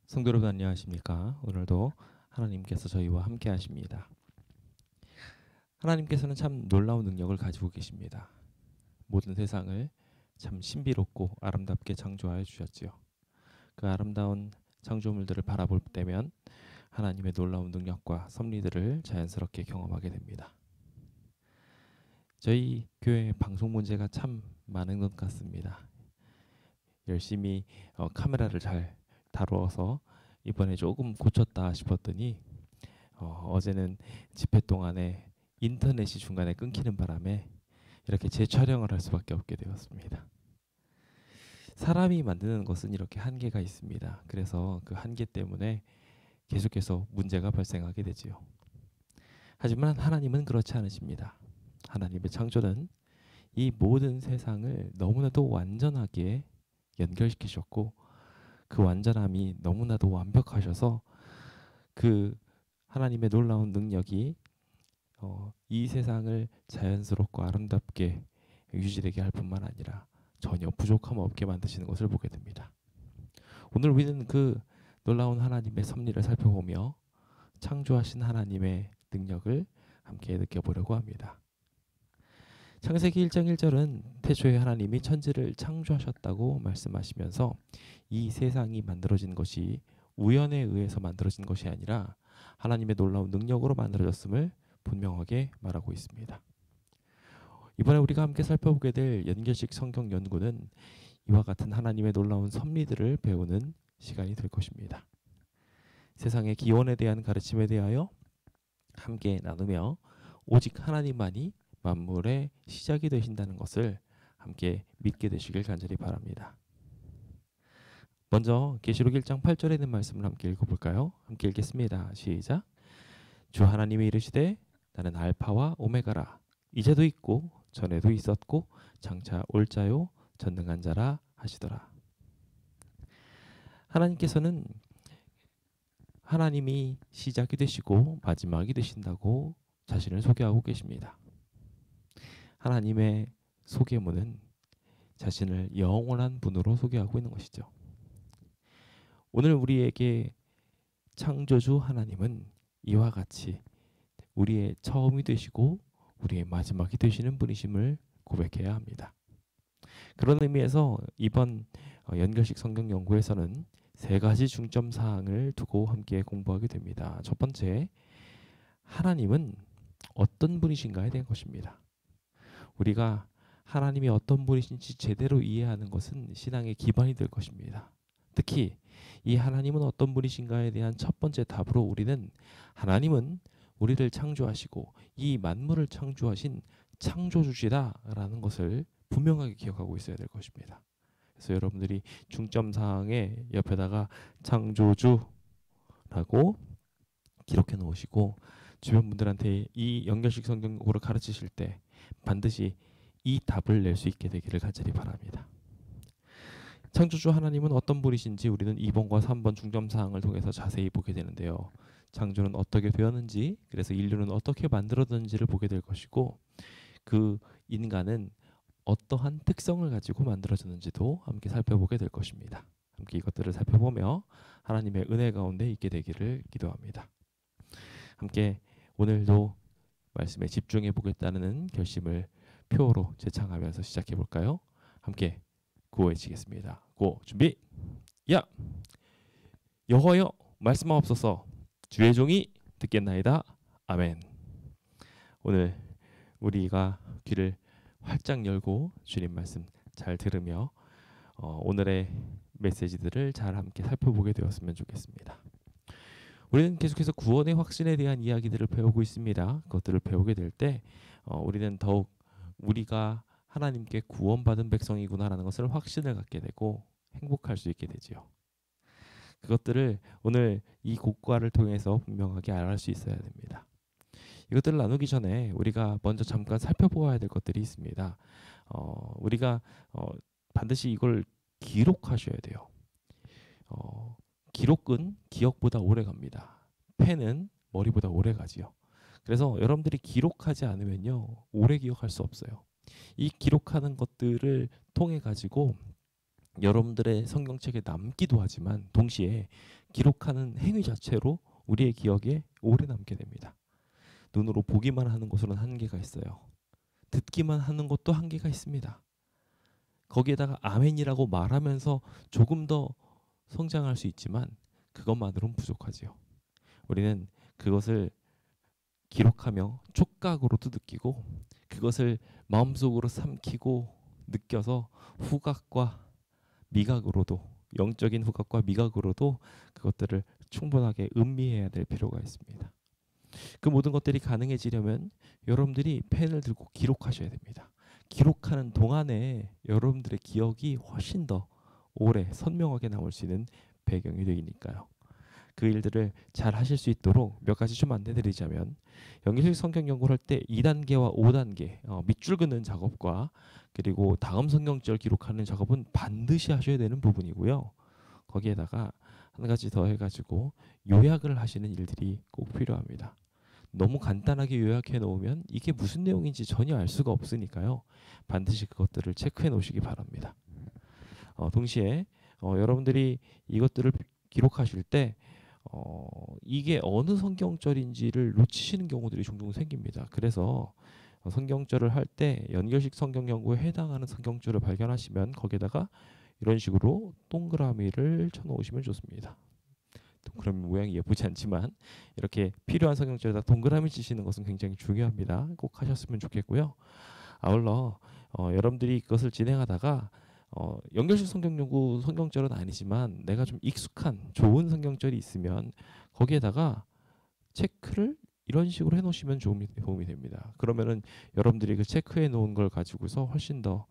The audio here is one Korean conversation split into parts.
성도 여러분 안녕하십니까? 오늘도 하나님께서 저희와 함께 하십니다. 하나님께서는 참 놀라운 능력을 가지고 계십니다. 모든 세상을 참 신비롭고 아름답게 창조하여 주셨지요. 그 아름다운 창조물들을 바라볼 때면 하나님의 놀라운 능력과 섭리들을 자연스럽게 경험하게 됩니다. 저희 교회 방송 문제가 참 많은 것 같습니다. 열심히 카메라를 잘 다루어서 이번에 조금 고쳤다 싶었더니 어제는 집회 동안에 인터넷이 중간에 끊기는 바람에 이렇게 재촬영을 할 수밖에 없게 되었습니다. 사람이 만드는 것은 이렇게 한계가 있습니다. 그래서 그 한계 때문에 계속해서 문제가 발생하게 되지요. 하지만 하나님은 그렇지 않으십니다. 하나님의 창조는 이 모든 세상을 너무나도 완전하게 연결시키셨고 그 완전함이 너무나도 완벽하셔서 그 하나님의 놀라운 능력이 이 세상을 자연스럽고 아름답게 유지되게 할 뿐만 아니라 전혀 부족함 없게 만드시는 것을 보게 됩니다. 오늘 우리는 그 놀라운 하나님의 섭리를 살펴보며 창조하신 하나님의 능력을 함께 느껴보려고 합니다. 창세기 1장 1절은 태초에 하나님이 천지를 창조하셨다고 말씀하시면서 이 세상이 만들어진 것이 우연에 의해서 만들어진 것이 아니라 하나님의 놀라운 능력으로 만들어졌음을 분명하게 말하고 있습니다. 이번에 우리가 함께 살펴보게 될 연결식 성경 연구는 이와 같은 하나님의 놀라운 섭리들을 배우는 시간이 될 것입니다. 세상의 기원에 대한 가르침에 대하여 함께 나누며 오직 하나님만이 만물의 시작이 되신다는 것을 함께 믿게 되시길 간절히 바랍니다. 먼저 계시록 1장 8절에 있는 말씀을 함께 읽어볼까요? 함께 읽겠습니다. 시작. 주 하나님이 이르시되 나는 알파와 오메가라. 이제도 있고 전에도 있었고 장차 올 자요 전능한 자라 하시더라. 하나님께서는 하나님이 시작이 되시고 마지막이 되신다고 자신을 소개하고 계십니다. 하나님의 소개문은 자신을 영원한 분으로 소개하고 있는 것이죠. 오늘 우리에게 창조주 하나님은 이와 같이 우리의 처음이 되시고 우리의 마지막이 되시는 분이심을 고백해야 합니다. 그런 의미에서 이번 연결식 성경 연구에서는 세 가지 중점 사항을 두고 함께 공부하게 됩니다. 첫 번째, 하나님은 어떤 분이신가에 대한 것입니다. 우리가 하나님이 어떤 분이신지 제대로 이해하는 것은 신앙의 기반이 될 것입니다. 특히 이 하나님은 어떤 분이신가에 대한 첫 번째 답으로 우리는 하나님은 우리를 창조하시고 이 만물을 창조하신 창조주시다라는 것을 분명하게 기억하고 있어야 될 것입니다. 그래서 여러분들이 중점사항에 옆에다가 창조주라고 기록해 놓으시고 주변 분들한테 이 연결식 성경으로 가르치실 때 반드시 이 답을 낼 수 있게 되기를 간절히 바랍니다. 창조주 하나님은 어떤 분이신지 우리는 2번과 3번 중점사항을 통해서 자세히 보게 되는데요. 창조는 어떻게 되었는지, 그래서 인류는 어떻게 만들어졌는지를 보게 될 것이고 그 인간은 어떠한 특성을 가지고 만들어졌는지도 함께 살펴보게 될 것입니다. 함께 이것들을 살펴보며 하나님의 은혜 가운데 있게 되기를 기도합니다. 함께 오늘도 말씀에 집중해 보겠다는 결심을 표어로 제창하면서 시작해 볼까요? 함께 구호 외치겠습니다. 고 준비. 야! 여호와여 말씀하옵소서. 주의 종이 듣겠나이다. 아멘. 오늘 우리가 귀를 활짝 열고 주님 말씀 잘 들으며 오늘의 메시지들을 잘 함께 살펴보게 되었으면 좋겠습니다. 우리는 계속해서 구원의 확신에 대한 이야기들을 배우고 있습니다. 그것들을 배우게 될 때 우리는 더욱 우리가 하나님께 구원받은 백성이구나라는 것을 확신을 갖게 되고 행복할 수 있게 되지요. 그것들을 오늘 이 곡과를 통해서 분명하게 알아갈 수 있어야 됩니다. 이것들을 나누기 전에 우리가 먼저 잠깐 살펴보아야 될 것들이 있습니다. 우리가 반드시 이걸 기록하셔야 돼요. 기록은 기억보다 오래 갑니다. 펜은 머리보다 오래 가지요. 그래서 여러분들이 기록하지 않으면요, 오래 기억할 수 없어요. 이 기록하는 것들을 통해 가지고 여러분들의 성경책에 남기도 하지만 동시에 기록하는 행위 자체로 우리의 기억에 오래 남게 됩니다. 눈으로 보기만 하는 것으로는 한계가 있어요. 듣기만 하는 것도 한계가 있습니다. 거기에다가 아멘이라고 말하면서 조금 더 성장할 수 있지만 그것만으로는 부족하지요. 우리는 그것을 기록하며 촉각으로도 느끼고 그것을 마음속으로 삼키고 느껴서 후각과 미각으로도, 영적인 후각과 미각으로도 그것들을 충분하게 음미해야 될 필요가 있습니다. 그 모든 것들이 가능해지려면 여러분들이 펜을 들고 기록하셔야 됩니다. 기록하는 동안에 여러분들의 기억이 훨씬 더 오래 선명하게 남을 수 있는 배경이 되니까요. 그 일들을 잘 하실 수 있도록 몇 가지 좀 안내드리자면, 연결식 성경 연구를 할 때 2단계와 5단계 밑줄 긋는 작업과 그리고 다음 성경절 기록하는 작업은 반드시 하셔야 되는 부분이고요. 거기에다가 한 가지 더 해가지고 요약을 하시는 일들이 꼭 필요합니다. 너무 간단하게 요약해 놓으면 이게 무슨 내용인지 전혀 알 수가 없으니까요. 반드시 그것들을 체크해 놓으시기 바랍니다. 동시에 여러분들이 이것들을 기록하실 때 이게 어느 성경절인지를 놓치시는 경우들이 종종 생깁니다. 그래서 성경절을 할 때 연결식 성경 연구에 해당하는 성경절을 발견하시면 거기에다가 이런 식으로 동그라미를 쳐놓으시면 좋습니다. 동그라미 모양이 예쁘지 않지만 이렇게 필요한 성경절에다 동그라미 치시는 것은 굉장히 중요합니다. 꼭 하셨으면 좋겠고요. 아울러 여러분들이 그것을 진행하다가 연결식 성경 연구 성경절은 아니지만 내가 좀 익숙한 좋은 성경절이 있으면 거기에다가 체크를 이런 식으로 해놓으시면 도움이 됩니다. 그러면은 여러분들이 그 체크해 놓은 걸 가지고서 훨씬 더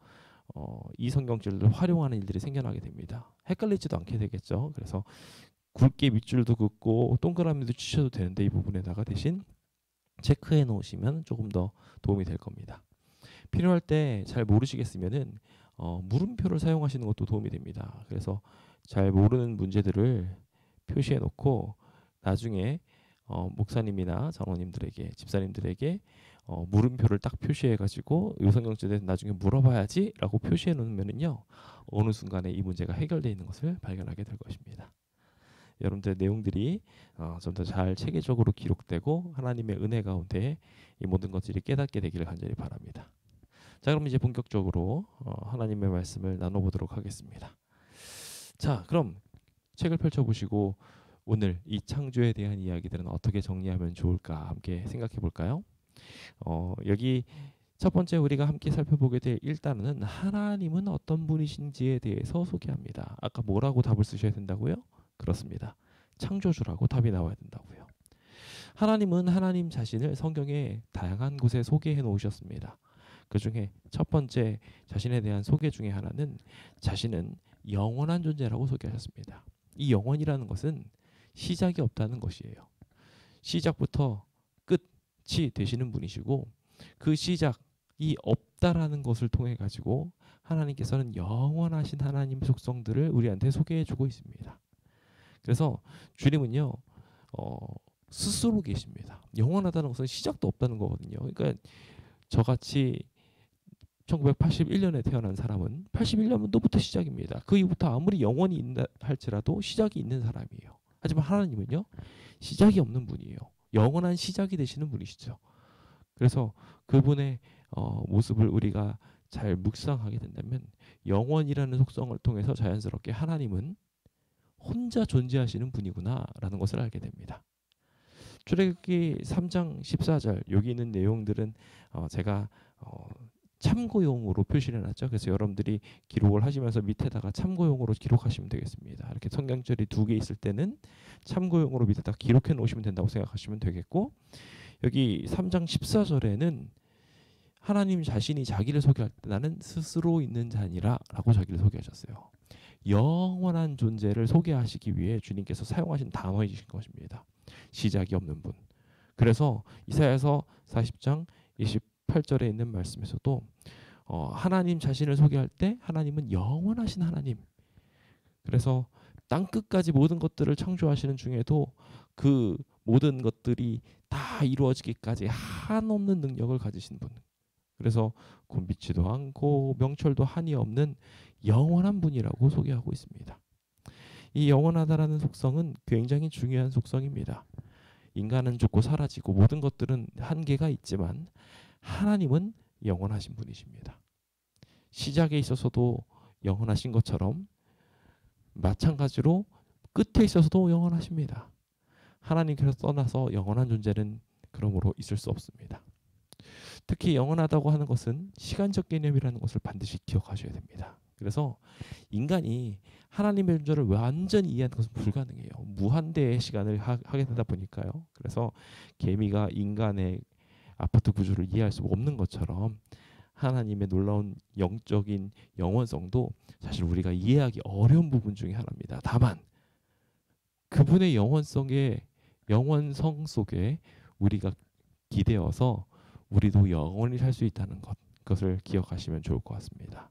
이 성경절을 활용하는 일들이 생겨나게 됩니다. 헷갈리지도 않게 되겠죠. 그래서 굵게 밑줄도 긋고 동그라미도 치셔도 되는데 이 부분에다가 대신 체크해 놓으시면 조금 더 도움이 될 겁니다. 필요할 때 잘 모르시겠으면은 물음표를 사용하시는 것도 도움이 됩니다. 그래서 잘 모르는 문제들을 표시해 놓고 나중에 목사님이나 장로님들에게, 집사님들에게 물음표를 딱 표시해 가지고 이 성경절에 대해서 나중에 물어봐야지 라고 표시해 놓으면은요, 어느 순간에 이 문제가 해결되어 있는 것을 발견하게 될 것입니다. 여러분들의 내용들이 좀 더 잘 체계적으로 기록되고 하나님의 은혜 가운데 이 모든 것들이 깨닫게 되기를 간절히 바랍니다. 자, 그럼 이제 본격적으로 하나님의 말씀을 나눠보도록 하겠습니다. 자, 그럼 책을 펼쳐보시고 오늘 이 창조에 대한 이야기들은 어떻게 정리하면 좋을까 함께 생각해 볼까요? 여기 첫 번째 우리가 함께 살펴보게 될 1단은 하나님은 어떤 분이신지에 대해서 소개합니다. 아까 뭐라고 답을 쓰셔야 된다고요? 그렇습니다. 창조주라고 답이 나와야 된다고요. 하나님은 하나님 자신을 성경의 다양한 곳에 소개해 놓으셨습니다. 그 중에 첫 번째 자신에 대한 소개 중에 하나는 자신은 영원한 존재라고 소개하셨습니다. 이 영원이라는 것은 시작이 없다는 것이에요. 시작부터 끝이 되시는 분이시고 그 시작이 없다라는 것을 통해 가지고 하나님께서는 영원하신 하나님 속성들을 우리한테 소개해 주고 있습니다. 그래서 주님은요 스스로 계십니다. 영원하다는 것은 시작도 없다는 거거든요. 그러니까 저같이 1981년에 태어난 사람은 81년도부터 시작입니다. 그 이후부터 아무리 영원히 있다 할지라도 시작이 있는 사람이에요. 하지만 하나님은요 시작이 없는 분이에요. 영원한 시작이 되시는 분이시죠. 그래서 그분의 모습을 우리가 잘 묵상하게 된다면 영원이라는 속성을 통해서 자연스럽게 하나님은 혼자 존재하시는 분이구나라는 것을 알게 됩니다. 출애굽기 3장 14절 여기 있는 내용들은 제가 참고용으로 표시를 해놨죠. 그래서 여러분들이 기록을 하시면서 밑에다가 참고용으로 기록하시면 되겠습니다. 이렇게 성경절이 2개 있을 때는 참고용으로 밑에다 기록해 놓으시면 된다고 생각하시면 되겠고, 여기 3장 14절에는 하나님 자신이 자기를 소개할 때 나는 스스로 있는 자니라 라고 자기를 소개하셨어요. 영원한 존재를 소개하시기 위해 주님께서 사용하신 단어이신 것입니다. 시작이 없는 분. 그래서 이사야서 40장 28절에 있는 말씀에서도 하나님 자신을 소개할 때 하나님은 영원하신 하나님. 그래서 땅 끝까지 모든 것들을 창조하시는 중에도 그 모든 것들이 다 이루어지기까지 한없는 능력을 가지신 분. 그래서 곤비치도 않고 명철도 한이 없는 영원한 분이라고 소개하고 있습니다. 이 영원하다라는 속성은 굉장히 중요한 속성입니다. 인간은 죽고 사라지고 모든 것들은 한계가 있지만 하나님은 영원하신 분이십니다. 시작에 있어서도 영원하신 것처럼 마찬가지로 끝에 있어서도 영원하십니다. 하나님께서 떠나서 영원한 존재는 그러므로 있을 수 없습니다. 특히 영원하다고 하는 것은 시간적 개념이라는 것을 반드시 기억하셔야 됩니다. 그래서 인간이 하나님의 존재를 완전히 이해하는 것은 불가능해요. 무한대의 시간을 하게 되다 보니까요. 그래서 개미가 인간의 아파트 구조를 이해할 수 없는 것처럼 하나님의 놀라운 영적인 영원성도 사실 우리가 이해하기 어려운 부분 중에 하나입니다. 다만 그분의 영원성 속에 우리가 기대어서 우리도 영원히 살 수 있다는 그것을 기억하시면 좋을 것 같습니다.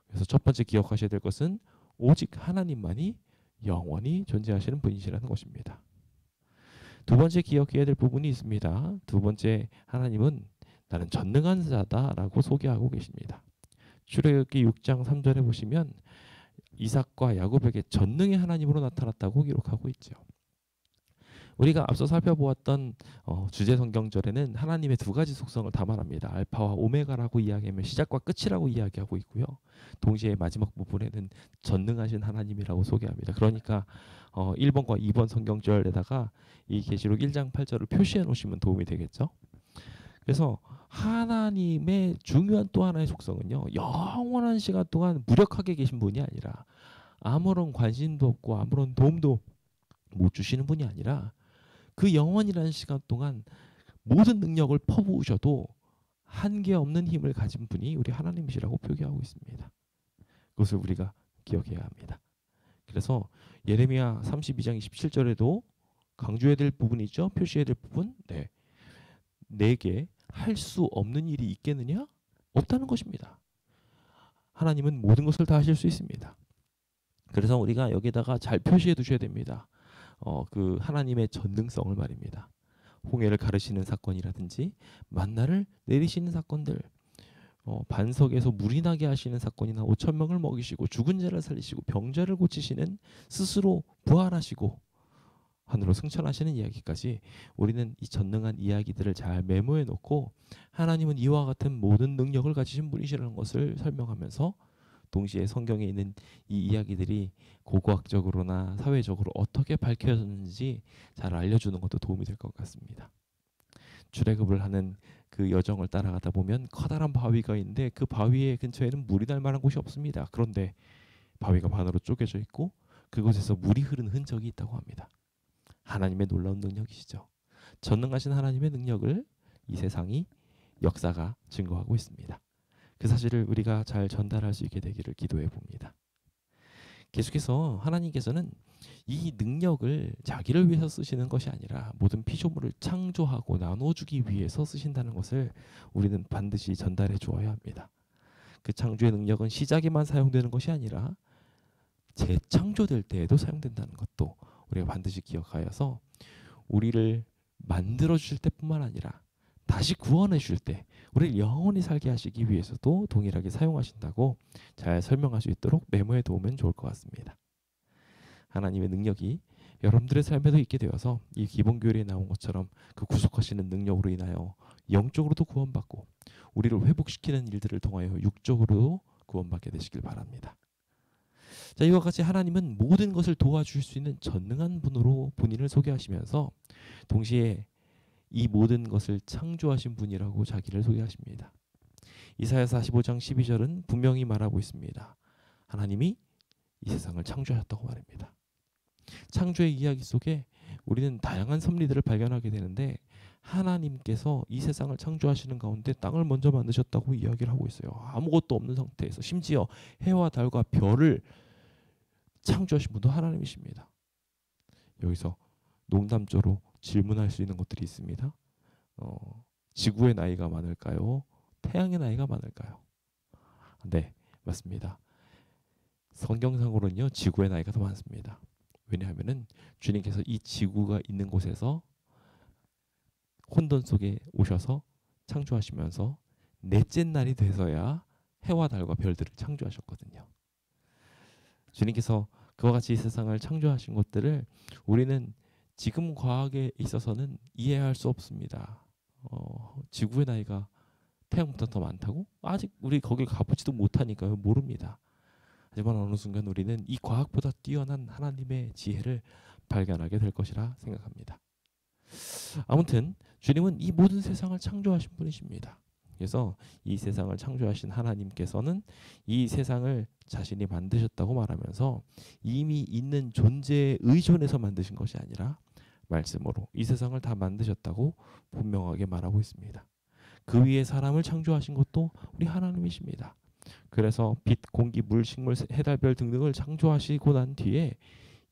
그래서 첫 번째 기억하셔야 될 것은 오직 하나님만이 영원히 존재하시는 분이시라는 것입니다. 두 번째 기억해야 될 부분이 있습니다. 두 번째, 하나님은 나는 전능한 자다라고 소개하고 계십니다. 출애굽기 6장 3절에 보시면 이삭과 야곱에게 전능의 하나님으로 나타났다고 기록하고 있죠. 우리가 앞서 살펴보았던 주제 성경절에는 하나님의 두 가지 속성을 다 말합니다. 알파와 오메가라고 이야기하며 시작과 끝이라고 이야기하고 있고요. 동시에 마지막 부분에는 전능하신 하나님이라고 소개합니다. 그러니까 1번과 2번 성경절에다가 이 계시록 1장 8절을 표시해 놓으시면 도움이 되겠죠. 그래서 하나님의 중요한 또 하나의 속성은요, 영원한 시간 동안 무력하게 계신 분이 아니라 아무런 관심도 없고 아무런 도움도 못 주시는 분이 아니라 그 영원이라는 시간 동안 모든 능력을 퍼부으셔도 한계 없는 힘을 가진 분이 우리 하나님이시라고 표기하고 있습니다. 그것을 우리가 기억해야 합니다. 그래서 예레미야 32장 27절에도 강조해야 될 부분이죠. 표시해야 될 부분. 네. 내게 할 수 없는 일이 있겠느냐? 없다는 것입니다. 하나님은 모든 것을 다 하실 수 있습니다. 그래서 우리가 여기다가 잘 표시해 두셔야 됩니다. 그 하나님의 전능성을 말입니다. 홍해를 가르시는 사건이라든지 만나를 내리시는 사건들, 반석에서 물이 나게 하시는 사건이나 5천 명을 먹이시고 죽은 자를 살리시고 병자를 고치시는, 스스로 부활하시고 하늘로 승천하시는 이야기까지 우리는 이 전능한 이야기들을 잘 메모해 놓고 하나님은 이와 같은 모든 능력을 가지신 분이시라는 것을 설명하면서 동시에 성경에 있는 이 이야기들이 고고학적으로나 사회적으로 어떻게 밝혀졌는지 잘 알려주는 것도 도움이 될 것 같습니다. 출애굽을 하는 그 여정을 따라가다 보면 커다란 바위가 있는데 그 바위의 근처에는 물이 날 만한 곳이 없습니다. 그런데 바위가 반으로 쪼개져 있고 그곳에서 물이 흐르는 흔적이 있다고 합니다. 하나님의 놀라운 능력이시죠. 전능하신 하나님의 능력을 이 세상이, 역사가 증거하고 있습니다. 그 사실을 우리가 잘 전달할 수 있게 되기를 기도해 봅니다. 계속해서 하나님께서는 이 능력을 자기를 위해서 쓰시는 것이 아니라 모든 피조물을 창조하고 나눠주기 위해서 쓰신다는 것을 우리는 반드시 전달해 주어야 합니다. 그 창조의 능력은 시작에만 사용되는 것이 아니라 재창조될 때에도 사용된다는 것도 우리가 반드시 기억하여서 우리를 만들어 주실 때뿐만 아니라 다시 구원해 주실 때 우리를 영원히 살게 하시기 위해서도 동일하게 사용하신다고 잘 설명할 수 있도록 메모해 두면 좋을 것 같습니다. 하나님의 능력이 여러분들의 삶에도 있게 되어서 이 기본교리에 나온 것처럼 그 구속하시는 능력으로 인하여 영적으로도 구원받고 우리를 회복시키는 일들을 통하여 육적으로도 구원받게 되시길 바랍니다. 자, 이와 같이 하나님은 모든 것을 도와주실 수 있는 전능한 분으로 본인을 소개하시면서 동시에 이 모든 것을 창조하신 분이라고 자기를 소개하십니다. 이사야 45장 12절은 분명히 말하고 있습니다. 하나님이 이 세상을 창조하셨다고 말합니다. 창조의 이야기 속에 우리는 다양한 섭리들을 발견하게 되는데 하나님께서 이 세상을 창조하시는 가운데 땅을 먼저 만드셨다고 이야기를 하고 있어요. 아무것도 없는 상태에서 심지어 해와 달과 별을 창조하신 분도 하나님이십니다. 여기서 농담조로 질문할 수 있는 것들이 있습니다. 지구의 나이가 많을까요? 태양의 나이가 많을까요? 네, 맞습니다. 성경상으로는요, 지구의 나이가 더 많습니다. 왜냐하면은 주님께서 이 지구가 있는 곳에서 혼돈 속에 오셔서 창조하시면서 넷째 날이 돼서야 해와 달과 별들을 창조하셨거든요. 주님께서 그와 같이 이 세상을 창조하신 것들을 우리는 지금 과학에 있어서는 이해할 수 없습니다. 지구의 나이가 태양보다 더 많다고? 아직 우리 거길 가보지도 못하니까요. 모릅니다. 하지만 어느 순간 우리는 이 과학보다 뛰어난 하나님의 지혜를 발견하게 될 것이라 생각합니다. 아무튼 주님은 이 모든 세상을 창조하신 분이십니다. 그래서 이 세상을 창조하신 하나님께서는 이 세상을 자신이 만드셨다고 말하면서 이미 있는 존재에 의존해서 만드신 것이 아니라 말씀으로 이 세상을 다 만드셨다고 분명하게 말하고 있습니다. 그 위에 사람을 창조하신 것도 우리 하나님이십니다. 그래서 빛, 공기, 물, 식물, 해달별 등등을 창조하시고 난 뒤에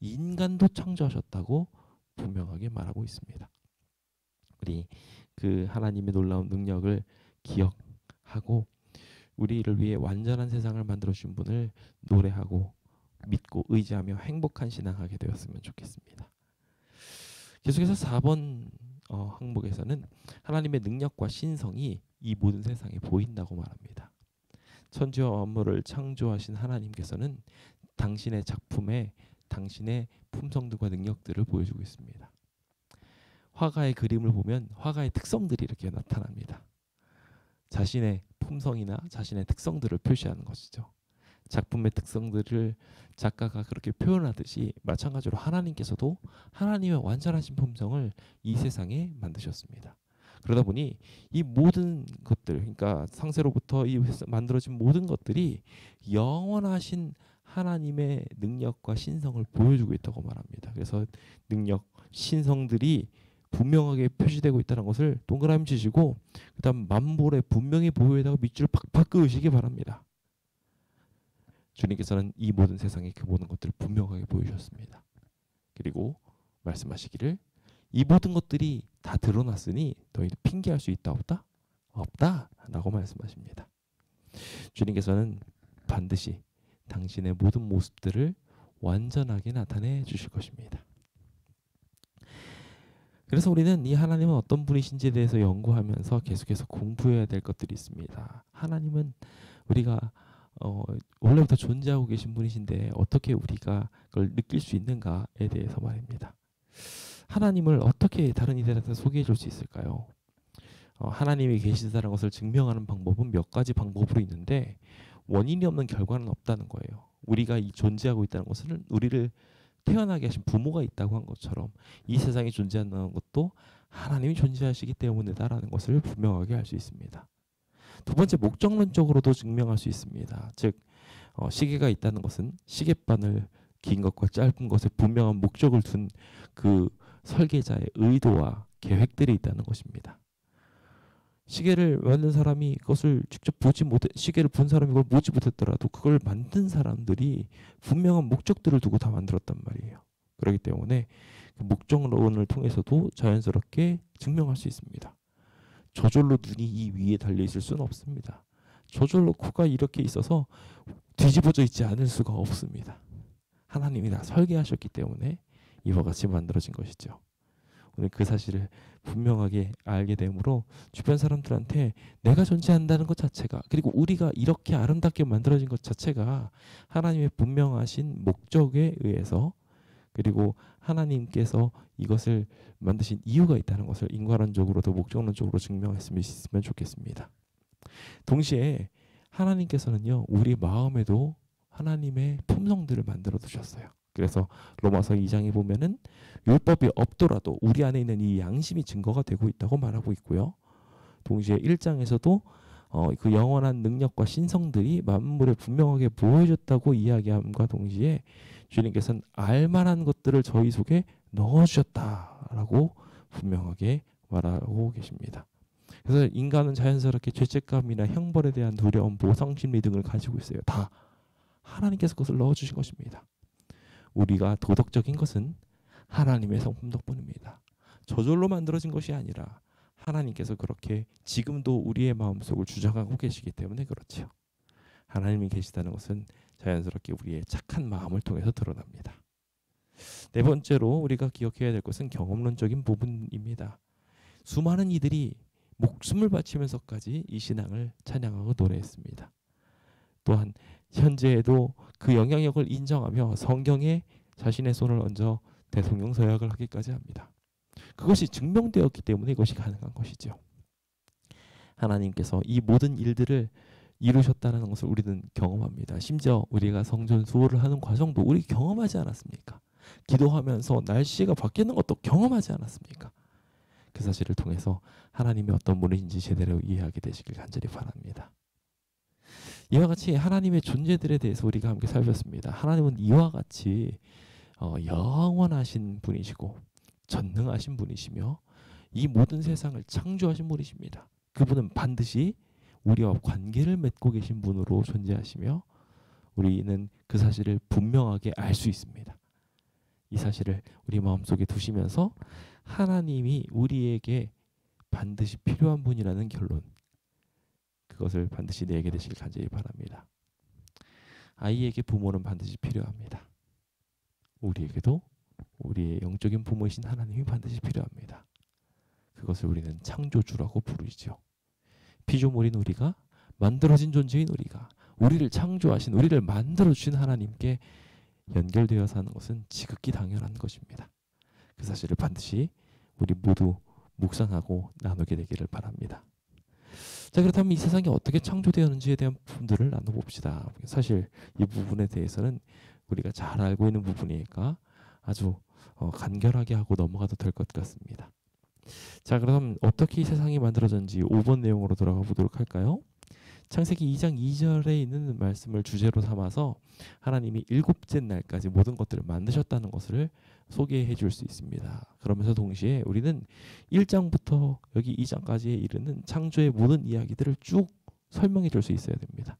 인간도 창조하셨다고 분명하게 말하고 있습니다. 우리 그 하나님의 놀라운 능력을 기억하고 우리를 위해 완전한 세상을 만들어 주신 분을 노래하고 믿고 의지하며 행복한 신앙하게 되었으면 좋겠습니다. 계속해서 4번 항목에서는 하나님의 능력과 신성이 이 모든 세상에 보인다고 말합니다. 천지와 만물을 창조하신 하나님께서는 당신의 작품에 당신의 품성들과 능력들을 보여주고 있습니다. 화가의 그림을 보면 화가의 특성들이 이렇게 나타납니다. 자신의 품성이나 자신의 특성들을 표시하는 것이죠. 작품의 특성들을 작가가 그렇게 표현하듯이 마찬가지로 하나님께서도 하나님의 완전하신 품성을 이 세상에 만드셨습니다. 그러다 보니 이 모든 것들, 그러니까 상세로부터 이 만들어진 모든 것들이 영원하신 하나님의 능력과 신성을 보여주고 있다고 말합니다. 그래서 능력, 신성들이 분명하게 표시되고 있다는 것을 동그라미 치시고 그다음 만볼에 분명히 보여다가 밑줄 팍팍 그으시기 바랍니다. 주님께서는 이 모든 세상에 그 모든 것들을 분명하게 보여주셨습니다. 그리고 말씀하시기를 이 모든 것들이 다 드러났으니 너희도 핑계할 수 있다 없다? 없다 라고 말씀하십니다. 주님께서는 반드시 당신의 모든 모습들을 완전하게 나타내 주실 것입니다. 그래서 우리는 이 하나님은 어떤 분이신지에 대해서 연구하면서 계속해서 공부해야 될 것들이 있습니다. 하나님은 우리가 원래부터 존재하고 계신 분이신데 어떻게 우리가 그걸 느낄 수 있는가에 대해서 말입니다. 하나님을 어떻게 다른 이들한테 소개해 줄 수 있을까요? 하나님이 계시다는 것을 증명하는 방법은 몇 가지 방법으로 있는데 원인이 없는 결과는 없다는 거예요. 우리가 이 존재하고 있다는 것은 우리를 태어나게 하신 부모가 있다고 한 것처럼 이 세상에 존재한다는 것도 하나님이 존재하시기 때문이다라는 것을 분명하게 알 수 있습니다. 두 번째, 목적론적으로도 증명할 수 있습니다. 즉 시계가 있다는 것은 시계바늘 긴 것과 짧은 것에 분명한 목적을 둔 그 설계자의 의도와 계획들이 있다는 것입니다. 시계를 만든 사람이 그것을 직접 시계를 본 사람이 그걸 보지 못했더라도 그걸 만든 사람들이 분명한 목적들을 두고 다 만들었단 말이에요. 그렇기 때문에 그 목적론을 통해서도 자연스럽게 증명할 수 있습니다. 저절로 눈이 이 위에 달려 있을 수는 없습니다. 저절로 코가 이렇게 있어서 뒤집어져 있지 않을 수가 없습니다. 하나님이 다 설계하셨기 때문에 이와 같이 만들어진 것이죠. 오늘 그 사실을 분명하게 알게 되므로 주변 사람들한테 내가 존재한다는 것 자체가, 그리고 우리가 이렇게 아름답게 만들어진 것 자체가 하나님의 분명하신 목적에 의해서, 그리고 하나님께서 이것을 만드신 이유가 있다는 것을 인과론적으로도 목적론적으로 증명했으면 좋겠습니다. 동시에 하나님께서는요, 우리 마음에도 하나님의 품성들을 만들어 두셨어요. 그래서 로마서 2장에 보면은 율법이 없더라도 우리 안에 있는 이 양심이 증거가 되고 있다고 말하고 있고요. 동시에 1장에서도 그 영원한 능력과 신성들이 만물에 분명하게 보여졌다고 이야기함과 동시에 주님께서는 알만한 것들을 저희 속에 넣어주셨다라고 분명하게 말하고 계십니다. 그래서 인간은 자연스럽게 죄책감이나 형벌에 대한 두려움, 보상심리 등을 가지고 있어요. 다 하나님께서 그것을 넣어주신 것입니다. 우리가 도덕적인 것은 하나님의 성품 덕분입니다. 저절로 만들어진 것이 아니라 하나님께서 그렇게 지금도 우리의 마음속을 주장하고 계시기 때문에 그렇죠. 하나님이 계시다는 것은 자연스럽게 우리의 착한 마음을 통해서 드러납니다. 네 번째로 우리가 기억해야 될 것은 경험론적인 부분입니다. 수많은 이들이 목숨을 바치면서까지 이 신앙을 찬양하고 노래했습니다. 또한 현재에도 그 영향력을 인정하며 성경에 자신의 손을 얹어 대통령 서약을 하기까지 합니다. 그것이 증명되었기 때문에 이것이 가능한 것이죠. 하나님께서 이 모든 일들을 이루셨다는 것을 우리는 경험합니다. 심지어 우리가 성전 수호를 하는 과정도 우리 경험하지 않았습니까? 기도하면서 날씨가 바뀌는 것도 경험하지 않았습니까? 그 사실을 통해서 하나님이 어떤 분이신지 제대로 이해하게 되시길 간절히 바랍니다. 이와 같이 하나님의 존재들에 대해서 우리가 함께 살폈습니다. 하나님은 이와 같이 영원하신 분이시고 전능하신 분이시며 이 모든 세상을 창조하신 분이십니다. 그분은 반드시 우리와 관계를 맺고 계신 분으로 존재하시며 우리는 그 사실을 분명하게 알 수 있습니다. 이 사실을 우리 마음속에 두시면서 하나님이 우리에게 반드시 필요한 분이라는 결론, 그것을 반드시 내게 되시길 간절히 바랍니다. 아이에게 부모는 반드시 필요합니다. 우리에게도 우리의 영적인 부모이신 하나님이 반드시 필요합니다. 그것을 우리는 창조주라고 부르죠. 피조물인 우리가, 만들어진 존재인 우리가, 우리를 창조하신, 우리를 만들어주신 하나님께 연결되어 사는 것은 지극히 당연한 것입니다. 그 사실을 반드시 우리 모두 묵상하고 나누게 되기를 바랍니다. 자, 그렇다면 이 세상이 어떻게 창조되었는지에 대한 부분들을 나눠봅시다. 사실 이 부분에 대해서는 우리가 잘 알고 있는 부분이니까 아주 간결하게 하고 넘어가도 될 것 같습니다. 자, 그럼 어떻게 이 세상이 만들어졌는지 5번 내용으로 돌아가 보도록 할까요? 창세기 2장 2절에 있는 말씀을 주제로 삼아서 하나님이 일곱째 날까지 모든 것들을 만드셨다는 것을 소개해 줄 수 있습니다. 그러면서 동시에 우리는 1장부터 여기 2장까지에 이르는 창조의 모든 이야기들을 쭉 설명해 줄 수 있어야 됩니다.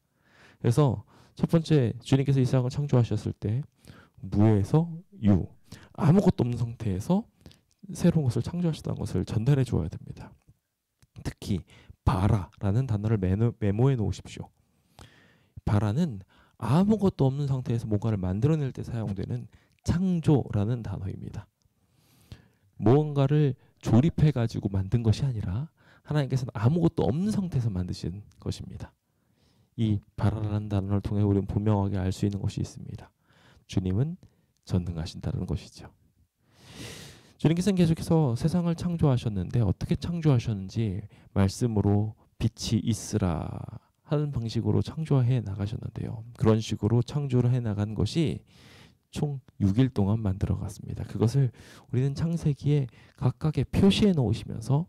그래서 첫 번째, 주님께서 이 세상을 창조하셨을 때 무에서 유, 아무것도 없는 상태에서 새로운 것을 창조하셨다는 것을 전달해 주어야 됩니다. 특히 바라라는 단어를 메모해 놓으십시오. 바라는 아무것도 없는 상태에서 뭔가를 만들어낼 때 사용되는 창조라는 단어입니다. 무언가를 조립해 가지고 만든 것이 아니라 하나님께서는 아무것도 없는 상태에서 만드신 것입니다. 이 바라라는 단어를 통해 우리는 분명하게 알 수 있는 것이 있습니다. 주님은 전능하신다는 것이죠. 주님께서는 계속해서 세상을 창조하셨는데 어떻게 창조하셨는지 말씀으로 빛이 있으라 하는 방식으로 창조해 나가셨는데요. 그런 식으로 창조를 해 나간 것이 총 6일 동안 만들어 갔습니다. 그것을 우리는 창세기에 각각의 표시해 놓으시면서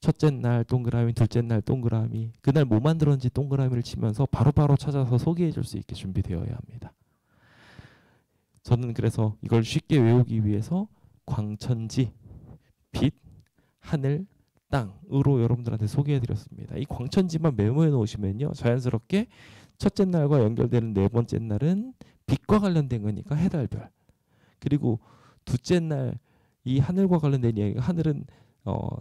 첫째 날 동그라미, 둘째 날 동그라미, 그날 뭐 만들었는지 동그라미를 치면서 바로바로 찾아서 소개해 줄 수 있게 준비되어야 합니다. 저는 그래서 이걸 쉽게 외우기 위해서 광천지, 빛, 하늘, 땅으로 여러분들한테 소개해드렸습니다. 이 광천지만 메모해 놓으시면요, 자연스럽게 첫째 날과 연결되는 네 번째 날은 빛과 관련된 거니까 해달별, 그리고 둘째 날 이 하늘과 관련된 이야기가 하늘은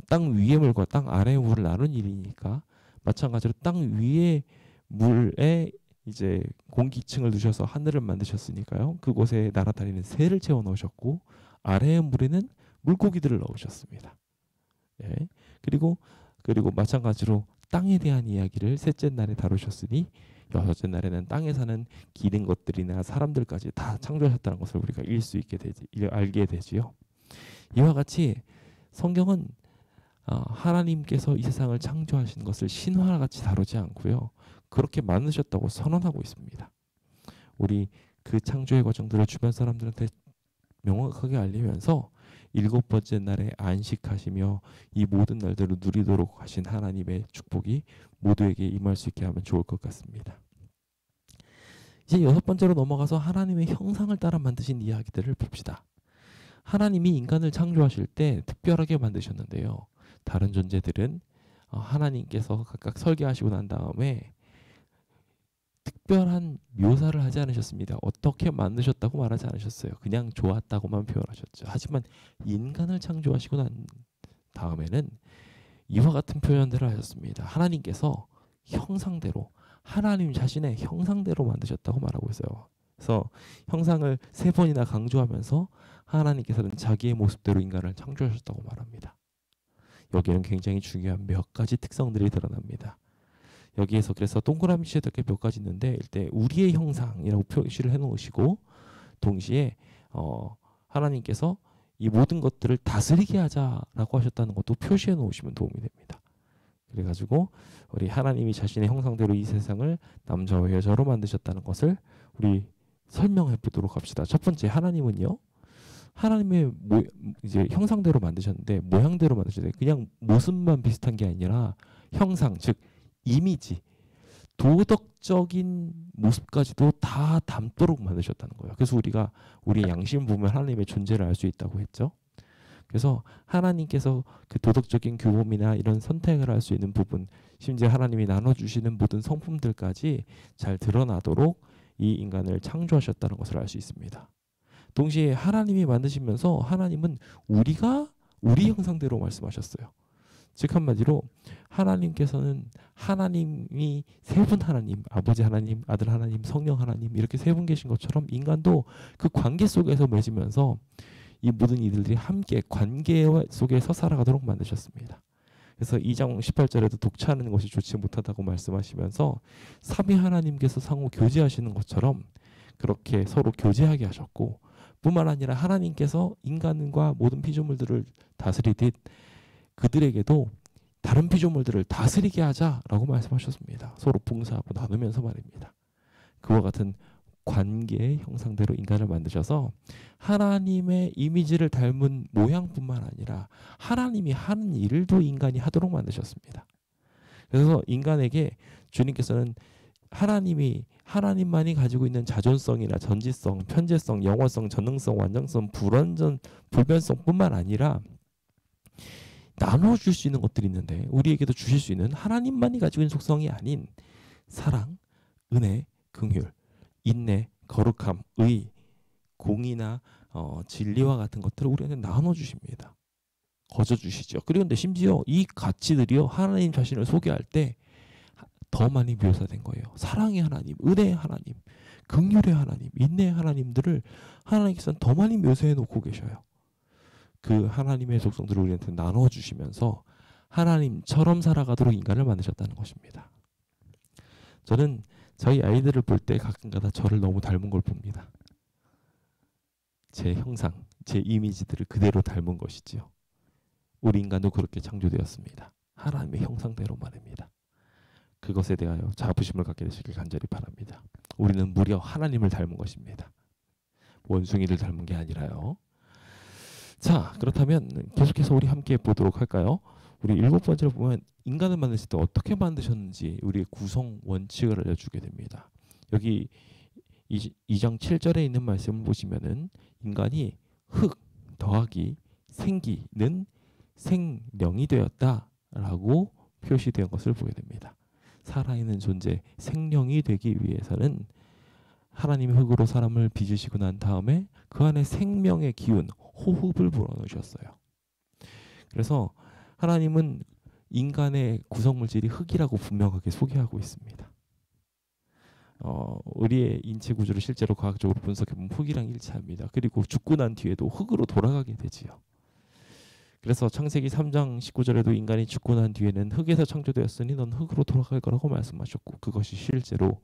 땅 위의 물과 땅 아래의 물을 나눈 일이니까 마찬가지로 땅 위의 물에 이제 공기층을 두셔서 하늘을 만드셨으니까요, 그곳에 날아다니는 새를 채워 넣으셨고 아래의 물에는 물고기들을 넣으셨습니다. 예. 그리고 마찬가지로 땅에 대한 이야기를 셋째 날에 다루셨으니 여섯째 날에는 땅에 사는 기린 것들이나 사람들까지 다 창조하셨다는 것을 우리가 알게 되지요. 이와 같이 성경은 하나님께서 이 세상을 창조하신 것을 신화같이 다루지 않고요, 그렇게 만드셨다고 선언하고 있습니다. 우리 그 창조의 과정들을 주변 사람들한테 명확하게 알리면서 일곱 번째 날에 안식하시며 이 모든 날들을 누리도록 하신 하나님의 축복이 모두에게 임할 수 있게 하면 좋을 것 같습니다. 이제 여섯 번째로 넘어가서 하나님의 형상을 따라 만드신 이야기들을 봅시다. 하나님이 인간을 창조하실 때 특별하게 만드셨는데요, 다른 존재들은 하나님께서 각각 설계하시고 난 다음에 특별한 묘사를 하지 않으셨습니다. 어떻게 만드셨다고 말하지 않으셨어요. 그냥 좋았다고만 표현하셨죠. 하지만 인간을 창조하시고 난 다음에는 이와 같은 표현들을 하셨습니다. 하나님께서 형상대로, 하나님 자신의 형상대로 만드셨다고 말하고 있어요. 그래서 형상을 3번이나 강조하면서 하나님께서는 자기의 모습대로 인간을 창조하셨다고 말합니다. 여기에는 굉장히 중요한 몇 가지 특성들이 드러납니다. 여기에서 그래서 동그라미 치실 게 몇 가지 있는데 일단 우리의 형상이라고 표시를 해놓으시고 동시에 하나님께서 이 모든 것들을 다스리게 하자라고 하셨다는 것도 표시해 놓으시면 도움이 됩니다. 그래가지고 우리 하나님이 자신의 형상대로 이 세상을 남자와 여자로 만드셨다는 것을 우리 설명해 보도록 합시다. 첫 번째, 하나님은요, 하나님의 이제 형상대로 만드셨는데 모양대로 만드셨는데 그냥 모습만 비슷한 게 아니라 형상, 즉 이미지, 도덕적인 모습까지도 다 담도록 만드셨다는 거예요. 그래서 우리가 우리의 양심을 보면 하나님의 존재를 알 수 있다고 했죠. 그래서 하나님께서 그 도덕적인 규범이나 이런 선택을 할 수 있는 부분, 심지어 하나님이 나눠주시는 모든 성품들까지 잘 드러나도록 이 인간을 창조하셨다는 것을 알 수 있습니다. 동시에 하나님이 만드시면서 하나님은 우리가 우리 형상대로 말씀하셨어요. 즉 한마디로 하나님께서는 하나님이 세 분 하나님, 아버지 하나님, 아들 하나님, 성령 하나님 이렇게 세 분 계신 것처럼 인간도 그 관계 속에서 맺으면서 이 모든 이들이 함께 관계 속에서 살아가도록 만드셨습니다. 그래서 2장 18절에도 독차하는 것이 좋지 못하다고 말씀하시면서 삼위 하나님께서 상호 교제하시는 것처럼 그렇게 서로 교제하게 하셨고, 뿐만 아니라 하나님께서 인간과 모든 피조물들을 다스리듯 그들에게도 다른 피조물들을 다스리게 하자라고 말씀하셨습니다. 서로 봉사하고 나누면서 말입니다. 그와 같은 관계의 형상대로 인간을 만드셔서 하나님의 이미지를 닮은 모양뿐만 아니라 하나님이 하는 일도 인간이 하도록 만드셨습니다. 그래서 인간에게 주님께서는 하나님만이 가지고 있는 자존성이나 전지성, 편재성, 영어성, 전능성, 완전성, 불변성뿐만 아니라 나눠줄 수 있는 것들이 있는데 우리에게도 주실 수 있는 하나님만이 가지고 있는 속성이 아닌 사랑, 은혜, 긍휼, 인내, 거룩함, 의, 공의나 진리와 같은 것들을 우리한테 나눠주십니다. 거저주시죠. 그런데 심지어 이 가치들이요 하나님 자신을 소개할 때 더 많이 묘사된 거예요. 사랑의 하나님, 은혜의 하나님, 긍휼의 하나님, 인내의 하나님들을 하나님께서는 더 많이 묘사해 놓고 계셔요. 그 하나님의 속성들을 우리한테 나눠주시면서 하나님처럼 살아가도록 인간을 만드셨다는 것입니다. 저는 저희 아이들을 볼 때 가끔가다 저를 너무 닮은 걸 봅니다. 제 형상, 제 이미지들을 그대로 닮은 것이지요. 우리 인간도 그렇게 창조되었습니다. 하나님의 형상대로 말입니다. 그것에 대하여 자부심을 갖게 되시길 간절히 바랍니다. 우리는 무려 하나님을 닮은 것입니다. 원숭이를 닮은 게 아니라요. 자, 그렇다면 계속해서 우리 함께 보도록 할까요? 우리 7번째로 보면 인간을 만드실 때 어떻게 만드셨는지 우리의 구성 원칙을 알려주게 됩니다. 여기 2장 7절에 있는 말씀을 보시면은 인간이 흙 더하기 생기는 생명이 되었다라고 표시된 것을 보게 됩니다. 살아있는 존재, 생명이 되기 위해서는 하나님이 흙으로 사람을 빚으시고 난 다음에 그 안에 생명의 기운, 호흡을 불어넣으셨어요. 그래서 하나님은 인간의 구성물질이 흙이라고 분명하게 소개하고 있습니다. 우리의 인체 구조를 실제로 과학적으로 분석해보면 흙이랑 일치합니다. 그리고 죽고 난 뒤에도 흙으로 돌아가게 되지요. 그래서 창세기 3장 19절에도 인간이 죽고 난 뒤에는 흙에서 창조되었으니 넌 흙으로 돌아갈 거라고 말씀하셨고 그것이 실제로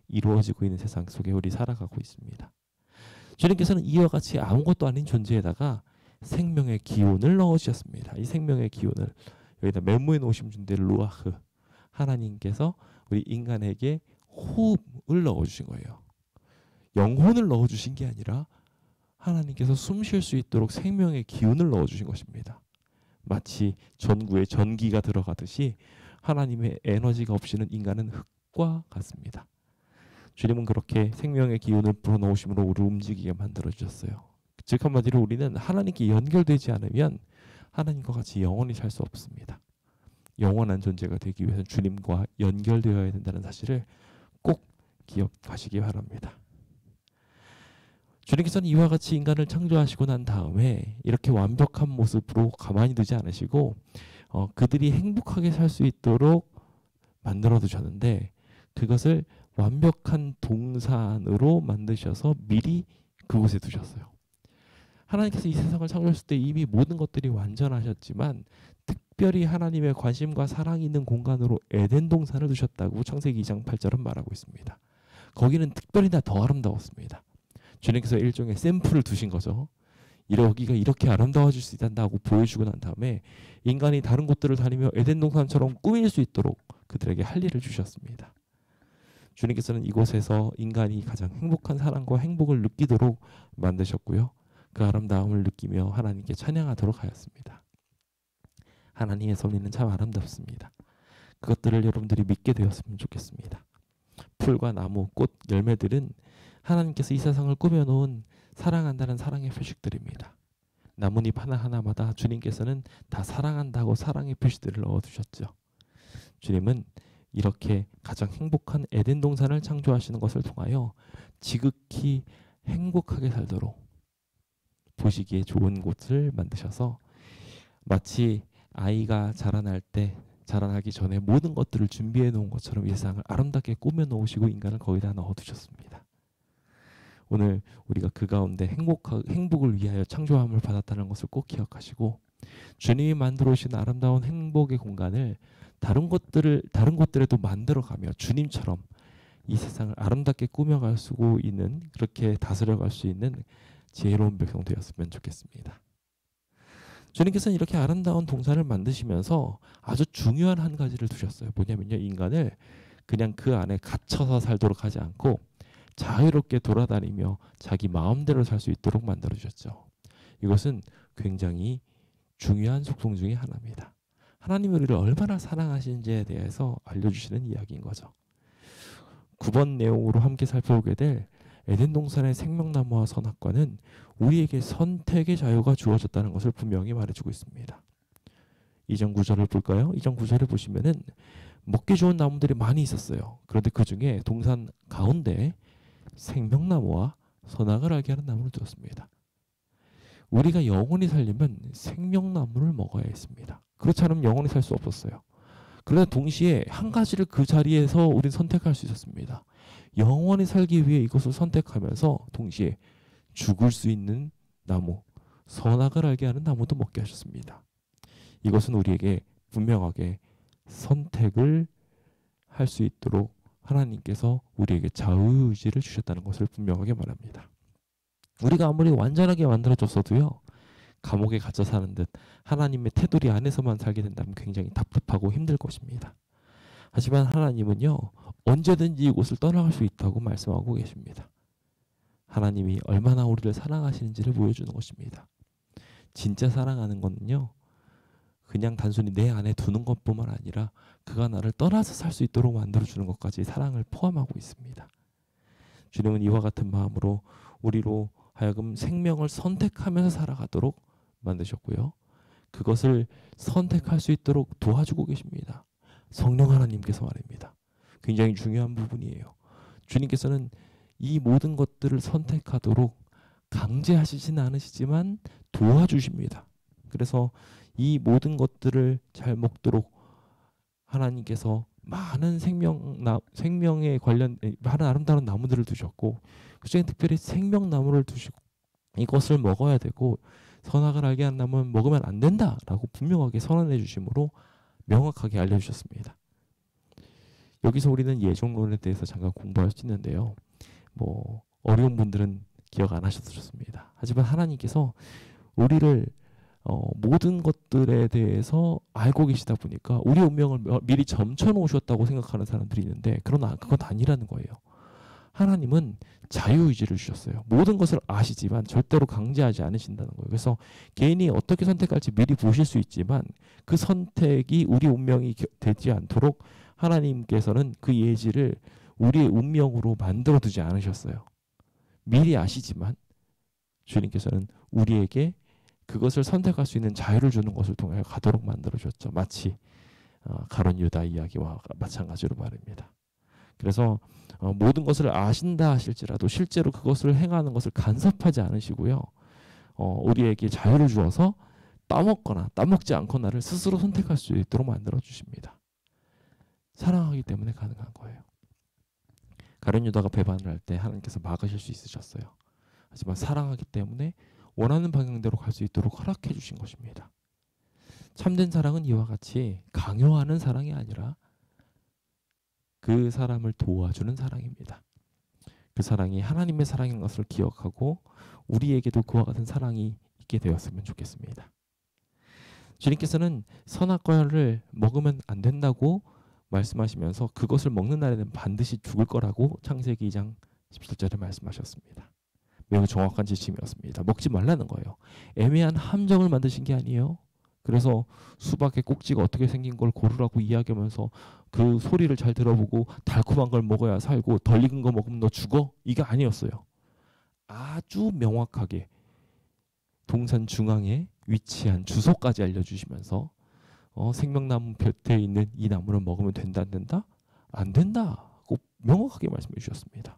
이루어지고 있는 세상 속에 우리 살아가고 있습니다. 주님께서는 이와 같이 아무것도 아닌 존재에다가 생명의 기운을 넣어주셨습니다. 이 생명의 기운을 여기다 메모해 놓으신 분들 루아흐, 하나님께서 우리 인간에게 호흡을 넣어주신 거예요. 영혼을 넣어주신 게 아니라 하나님께서 숨 쉴 수 있도록 생명의 기운을 넣어주신 것입니다. 마치 전구에 전기가 들어가듯이 하나님의 에너지가 없이는 인간은 흙과 같습니다. 주님은 그렇게 생명의 기운을 불어넣으심으로 우리를 움직이게 만들어주셨어요. 즉 한마디로 우리는 하나님께 연결되지 않으면 하나님과 같이 영원히 살 수 없습니다. 영원한 존재가 되기 위해서는 주님과 연결되어야 된다는 사실을 꼭 기억하시기 바랍니다. 주님께서는 이와 같이 인간을 창조하시고 난 다음에 이렇게 완벽한 모습으로 가만히 두지 않으시고 그들이 행복하게 살 수 있도록 만들어 두셨는데 그것을 완벽한 동산으로 만드셔서 미리 그곳에 두셨어요. 하나님께서 이 세상을 창조하실 때 이미 모든 것들이 완전하셨지만 특별히 하나님의 관심과 사랑이 있는 공간으로 에덴 동산을 두셨다고 창세기 2장 8절은 말하고 있습니다. 거기는 특별히 더 아름다웠습니다. 주님께서 일종의 샘플을 두신 거죠. 여기가 이렇게 아름다워질 수 있다고 보여주고 난 다음에 인간이 다른 곳들을 다니며 에덴 동산처럼 꾸밀 수 있도록 그들에게 할 일을 주셨습니다. 주님께서는 이곳에서 인간이 가장 행복한 사랑과 행복을 느끼도록 만드셨고요. 그 아름다움을 느끼며 하나님께 찬양하도록 하였습니다. 하나님의 섭리는 참 아름답습니다. 그것들을 여러분들이 믿게 되었으면 좋겠습니다. 풀과 나무, 꽃, 열매들은 하나님께서 이 세상을 꾸며놓은 사랑한다는 사랑의 표식들입니다. 나뭇잎 하나하나마다 주님께서는 다 사랑한다고 사랑의 표시들을 넣어두셨죠. 주님은 이렇게 가장 행복한 에덴 동산을 창조하시는 것을 통하여 지극히 행복하게 살도록 보시기에 좋은 곳을 만드셔서 마치 아이가 자라나기 전에 모든 것들을 준비해 놓은 것처럼 이 세상을 아름답게 꾸며 놓으시고 인간을 거기다 넣어두셨습니다. 오늘 우리가 그 가운데 행복을 위하여 창조함을 받았다는 것을 꼭 기억하시고 주님이 만들어 오신 아름다운 행복의 공간을 다른 곳들에도 만들어가며 주님처럼 이 세상을 아름답게 꾸며갈 수 있는, 그렇게 다스려갈 수 있는 지혜로운 백성 되었으면 좋겠습니다. 주님께서는 이렇게 아름다운 동산을 만드시면서 아주 중요한 한 가지를 두셨어요. 뭐냐면요, 인간을 그냥 그 안에 갇혀서 살도록 하지 않고 자유롭게 돌아다니며 자기 마음대로 살 수 있도록 만들어 주셨죠. 이것은 굉장히 중요한 속성 중에 하나입니다. 하나님이 우리를 얼마나 사랑하시는지에 대해서 알려주시는 이야기인 거죠. 9번 내용으로 함께 살펴보게 될 에덴 동산의 생명나무와 선악과는 우리에게 선택의 자유가 주어졌다는 것을 분명히 말해주고 있습니다. 이전 구절을 볼까요? 이전 구절을 보시면은 먹기 좋은 나무들이 많이 있었어요. 그런데 그 중에 동산 가운데 생명나무와 선악을 알게 하는 나무를 두었습니다. 우리가 영원히 살려면 생명나무를 먹어야 했습니다. 그렇지 않으면 영원히 살 수 없었어요. 그런데 동시에 한 가지를 그 자리에서 우리는 선택할 수 있었습니다. 영원히 살기 위해 이것을 선택하면서 동시에 죽을 수 있는 나무, 선악을 알게 하는 나무도 먹게 하셨습니다. 이것은 우리에게 분명하게 선택을 할 수 있도록 하나님께서 우리에게 자유의지를 주셨다는 것을 분명하게 말합니다. 우리가 아무리 완전하게 만들어졌어도요, 감옥에 갇혀 사는 듯 하나님의 테두리 안에서만 살게 된다면 굉장히 답답하고 힘들 것입니다. 하지만 하나님은요, 언제든지 이곳을 떠나갈 수 있다고 말씀하고 계십니다. 하나님이 얼마나 우리를 사랑하시는지를 보여주는 것입니다. 진짜 사랑하는 것은요, 그냥 단순히 내 안에 두는 것뿐만 아니라 그가 나를 떠나서 살 수 있도록 만들어주는 것까지 사랑을 포함하고 있습니다. 주님은 이와 같은 마음으로 우리로 하여금 생명을 선택하면서 살아가도록 만드셨고요. 그것을 선택할 수 있도록 도와주고 계십니다. 성령 하나님께서 말입니다. 굉장히 중요한 부분이에요. 주님께서는 이 모든 것들을 선택하도록 강제하시지는 않으시지만 도와주십니다. 그래서 이 모든 것들을 잘 먹도록 하나님께서 많은 생명에 관련 많은 아름다운 나무들을 두셨고, 그중에 특별히 생명나무를 두시고 이것을 먹어야 되고 선악을 알게 한 나무는 먹으면 안 된다라고 분명하게 선언해 주심으로 명확하게 알려주셨습니다. 여기서 우리는 예정론에 대해서 잠깐 공부할 수 있는데요. 어려운 분들은 기억 안 하셔도 좋습니다. 하지만 하나님께서 우리를 모든 것들에 대해서 알고 계시다 보니까 우리 운명을 미리 점쳐 놓으셨다고 생각하는 사람들이 있는데 그건 아니라는 거예요. 하나님은 자유의지를 주셨어요. 모든 것을 아시지만 절대로 강제하지 않으신다는 거예요. 그래서 개인이 어떻게 선택할지 미리 보실 수 있지만 그 선택이 우리 운명이 되지 않도록 하나님께서는 그 예지를 우리의 운명으로 만들어 두지 않으셨어요. 미리 아시지만 주님께서는 우리에게 그것을 선택할 수 있는 자유를 주는 것을 통해 가도록 만들어줬죠. 마치 가룟 유다 이야기와 마찬가지로 말입니다. 그래서 모든 것을 아신다 하실지라도 실제로 그것을 행하는 것을 간섭하지 않으시고요. 우리에게 자유를 주어서 따먹거나 따먹지 않거나를 스스로 선택할 수 있도록 만들어 주십니다. 사랑하기 때문에 가능한 거예요. 가룟 유다가 배반을 할 때 하나님께서 막으실 수 있으셨어요. 하지만 사랑하기 때문에 원하는 방향대로 갈 수 있도록 허락해 주신 것입니다. 참된 사랑은 이와 같이 강요하는 사랑이 아니라 그 사람을 도와주는 사랑입니다. 그 사랑이 하나님의 사랑인 것을 기억하고 우리에게도 그와 같은 사랑이 있게 되었으면 좋겠습니다. 주님께서는 선악과를 먹으면 안 된다고 말씀하시면서 그것을 먹는 날에는 반드시 죽을 거라고 창세기 2장 17절에 말씀하셨습니다. 매우 정확한 지침이었습니다. 먹지 말라는 거예요. 애매한 함정을 만드신 게 아니에요. 그래서 수박의 꼭지가 어떻게 생긴 걸 고르라고 이야기하면서 그 소리를 잘 들어보고 달콤한 걸 먹어야 살고 덜 익은 거 먹으면 너 죽어? 이게 아니었어요. 아주 명확하게 동산 중앙에 위치한 주소까지 알려주시면서 생명나무 곁에 있는 이 나무를 먹으면 된다 안 된다? 안 된다고 명확하게 말씀해 주셨습니다.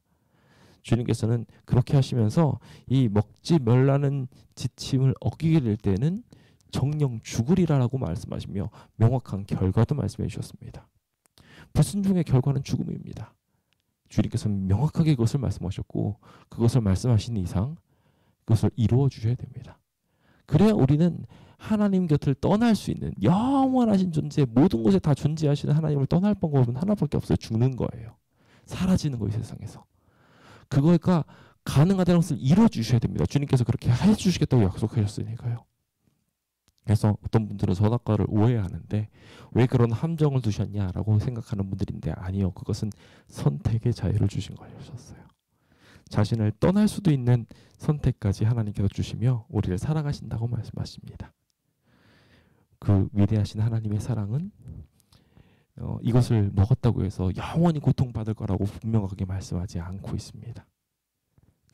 주님께서는 그렇게 하시면서 이 먹지 말라는 지침을 어기게 될 때는 정령 죽으리라라고 말씀하시며 명확한 결과도 말씀해 주셨습니다. 불순종의 결과는 죽음입니다. 주님께서는 명확하게 그것을 말씀하셨고 그것을 말씀하신 이상 그것을 이루어 주셔야 됩니다. 그래야 우리는 하나님 곁을 떠날 수 있는 영원하신 존재, 모든 곳에 다 존재하시는 하나님을 떠날 방법은 하나밖에 없어요. 죽는 거예요. 사라지는 거예요, 세상에서. 그거가 가능하다는 것을 이루어 주셔야 됩니다. 주님께서 그렇게 해 주시겠다고 약속하셨으니까요. 그래서 어떤 분들은 선악과를 오해하는데 왜 그런 함정을 두셨냐라고 생각하는 분들인데 아니요. 그것은 선택의 자유를 주신 거였어요. 자신을 떠날 수도 있는 선택까지 하나님께서 주시며 우리를 사랑하신다고 말씀하십니다. 그 위대하신 하나님의 사랑은 이것을 먹었다고 해서 영원히 고통받을 거라고 분명하게 말씀하지 않고 있습니다.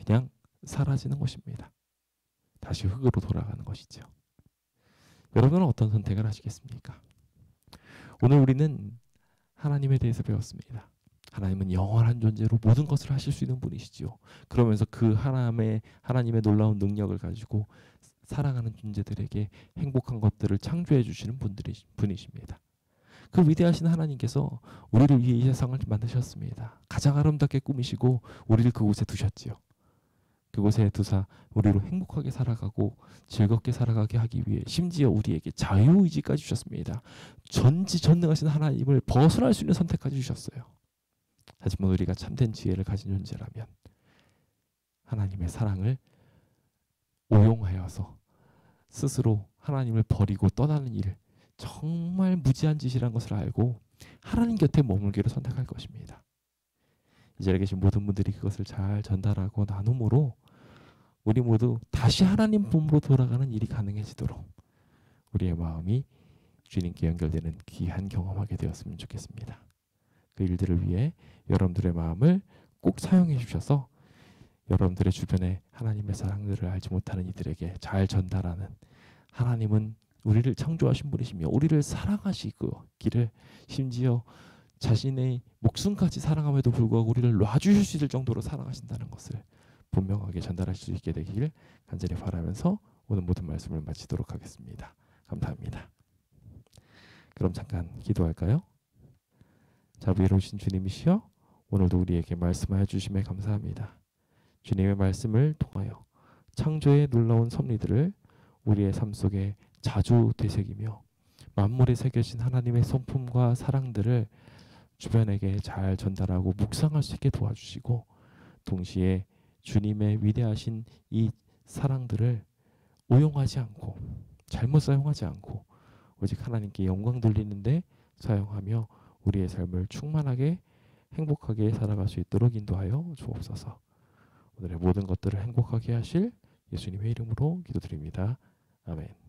그냥 사라지는 것입니다. 다시 흙으로 돌아가는 것이죠. 여러분은 어떤 선택을 하시겠습니까? 오늘 우리는 하나님에 대해서 배웠습니다. 하나님은 영원한 존재로 모든 것을 하실 수 있는 분이시죠. 그러면서 그 하나님의 놀라운 능력을 가지고 사랑하는 존재들에게 행복한 것들을 창조해 주시는 분이십니다. 그 위대하신 하나님께서 우리를 위해 이 세상을 만드셨습니다. 가장 아름답게 꾸미시고 우리를 그곳에 두셨지요. 그곳에 두사 우리로 행복하게 살아가고 즐겁게 살아가게 하기 위해 심지어 우리에게 자유의지까지 주셨습니다. 전지전능하신 하나님을 벗어날 수 있는 선택까지 주셨어요. 하지만 우리가 참된 지혜를 가진 존재라면 하나님의 사랑을 오용하여서 스스로 하나님을 버리고 떠나는 일, 정말 무지한 짓이라는 것을 알고 하나님 곁에 머물기를 선택할 것입니다. 이 자리에 계신 모든 분들이 그것을 잘 전달하고 나눔으로 우리 모두 다시 하나님 품으로 돌아가는 일이 가능해지도록 우리의 마음이 주님께 연결되는 귀한 경험하게 되었으면 좋겠습니다. 그 일들을 위해 여러분들의 마음을 꼭 사용해 주셔서 여러분들의 주변에 하나님의 사랑들을 알지 못하는 이들에게 잘 전달하는, 하나님은 우리를 창조하신 분이시며 우리를 사랑하시기를 심지어 자신의 목숨까지 사랑함에도 불구하고 우리를 놔주실 수 있을 정도로 사랑하신다는 것을 분명하게 전달할 수 있게 되길 간절히 바라면서 오늘 모든 말씀을 마치도록 하겠습니다. 감사합니다. 그럼 잠깐 기도할까요? 자비로우신 주님이시여, 오늘도 우리에게 말씀하여 주심에 감사합니다. 주님의 말씀을 통하여 창조의 놀라운 섭리들을 우리의 삶 속에 자주 되새기며 만물에 새겨진 하나님의 성품과 사랑들을 주변에게 잘 전달하고 묵상할 수 있게 도와주시고, 동시에 주님의 위대하신 이 사랑들을 오용하지 않고 잘못 사용하지 않고 오직 하나님께 영광 돌리는데 사용하며 우리의 삶을 충만하게 행복하게 살아갈 수 있도록 인도하여 주옵소서. 오늘의 모든 것들을 행복하게 하실 예수님의 이름으로 기도드립니다. 아멘.